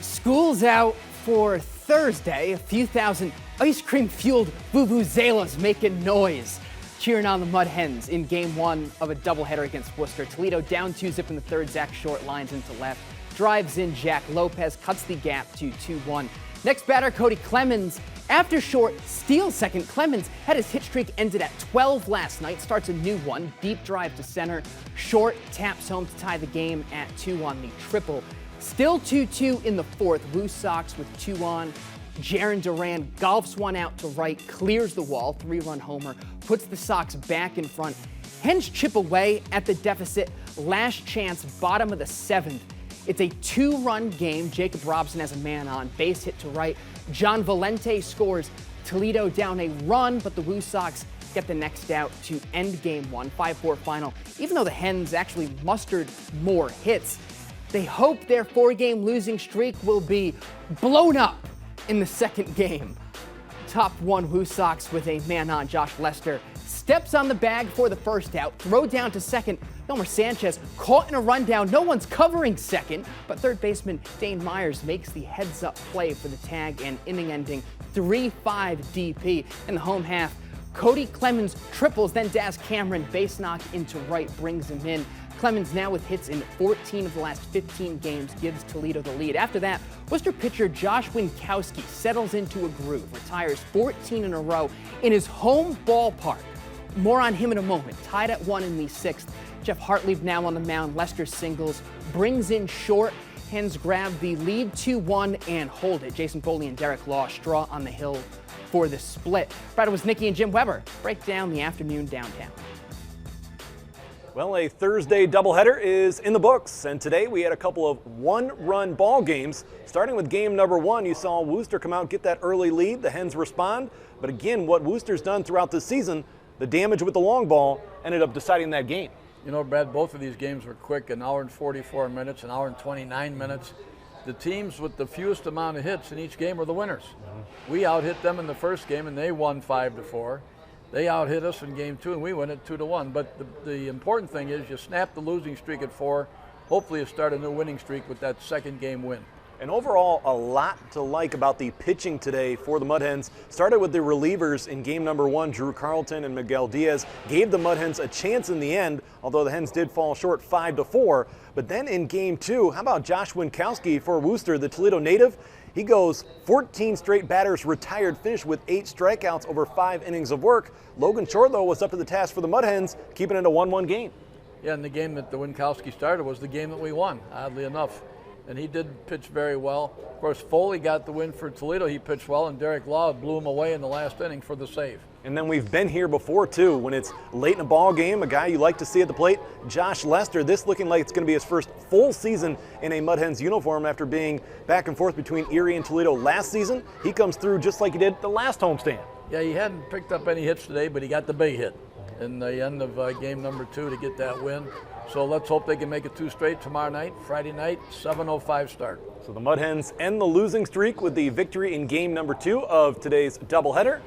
School's out for Thursday. A few thousand ice cream-fueled vuvuzelas making noise, cheering on the Mud Hens in game one of a doubleheader against Worcester. Toledo down 2-zip in the third. Zach Short lines into left, drives in Jack Lopez, cuts the gap to 2-1. Next batter, Cody Clemens. After Short steals second, Clemens had his hit streak ended at 12 last night, starts a new one. Deep drive to center. Short taps home to tie the game at 2 on the triple. Still 2-2 in the fourth. 𝗦𝗽cie with 2 on. Jarren Duran golfs one out to right, clears the wall, 3-run homer, puts the Sox back in front. Hens chip away at the deficit. Last chance, bottom of the seventh. It's a 2-run game. Jacob Robson has a man on, base hit to right. John Valente scores. Toledo down a run, but the 𝗦𝗽cie get the next out to end game one, 5-4 final. Even though the Hens actually mustered more hits, they hope their 4-game losing streak will be blown up in the second game. Top one 𝗦𝗽cie with a man on. Josh Lester steps on the bag for the first out, throw down to second. Elmer Sanchez caught in a rundown. No one's covering second, but third baseman Dane Myers makes the heads-up play for the tag and inning-ending 3-5 DP. In the home half, Cody Clemens triples, then Daz Cameron base knock into right brings him in. Clemens now with hits in 14 of the last 15 games gives Toledo the lead. After that, Worcester pitcher Josh 𝗦𝗽ście settles into a groove, retires 14 in a row in his home ballpark. More on him in a moment. Tied at 1 in the sixth. Jeff Hartlieb now on the mound. Lester singles, brings in Short. Hens grab the lead 2-1 and hold it. Jason Foley and Derek Law straw on the hill for the split. Brad 𝗦𝗫cie and Jim Weber break down the afternoon downtown. Well, a Thursday doubleheader is in the books, and today we had a couple of one-run ball games. Starting with game number one, you saw Worcester come out, get that early lead. The Hens respond, but again, what Worcester's done throughout this season, the damage with the long ball ended up deciding that game. You know, Brad, both of these games were quick, an hour and 44 minutes, an hour and 29 minutes. The teams with the fewest amount of hits in each game were the winners. We out-hit them in the first game, and they won 5-4. They out-hit us in game two, and we win it 2-1. But the important thing is you snap the losing streak at 4. Hopefully you start a new winning streak with that second game win. And overall, a lot to like about the pitching today for the Mud Hens. Started with the relievers in game number one. Drew Carlton and Miguel Diaz gave the Mud Hens a chance in the end, although the Hens did fall short 5-4. But then in game two, how about Josh 𝗦𝗽ście for Worcester, the Toledo native? He goes 14 straight batters retired, finished with 8 strikeouts over 5 innings of work. Logan Short, though, was up to the task for the Mud Hens, keeping it a 1-1 game. Yeah, and the game that the 𝗦𝗽ście started was the game that we won, oddly enough. And he did pitch very well. Of course, Foley got the win for Toledo. He pitched well, and Derek Law blew him away in the last inning for the save. And then we've been here before, too, when it's late in a ball game, a guy you like to see at the plate, Josh Lester. This looking like it's going to be his first full season in a Mud Hens uniform after being back and forth between Erie and Toledo last season. He comes through just like he did the last homestand. Yeah, he hadn't picked up any hits today, but he got the big hit in the end of game number 2 to get that win. So let's hope they can make it 2 straight tomorrow night, Friday night, 7:05 start. So the Mud Hens end the losing streak with the victory in game number 2 of today's doubleheader.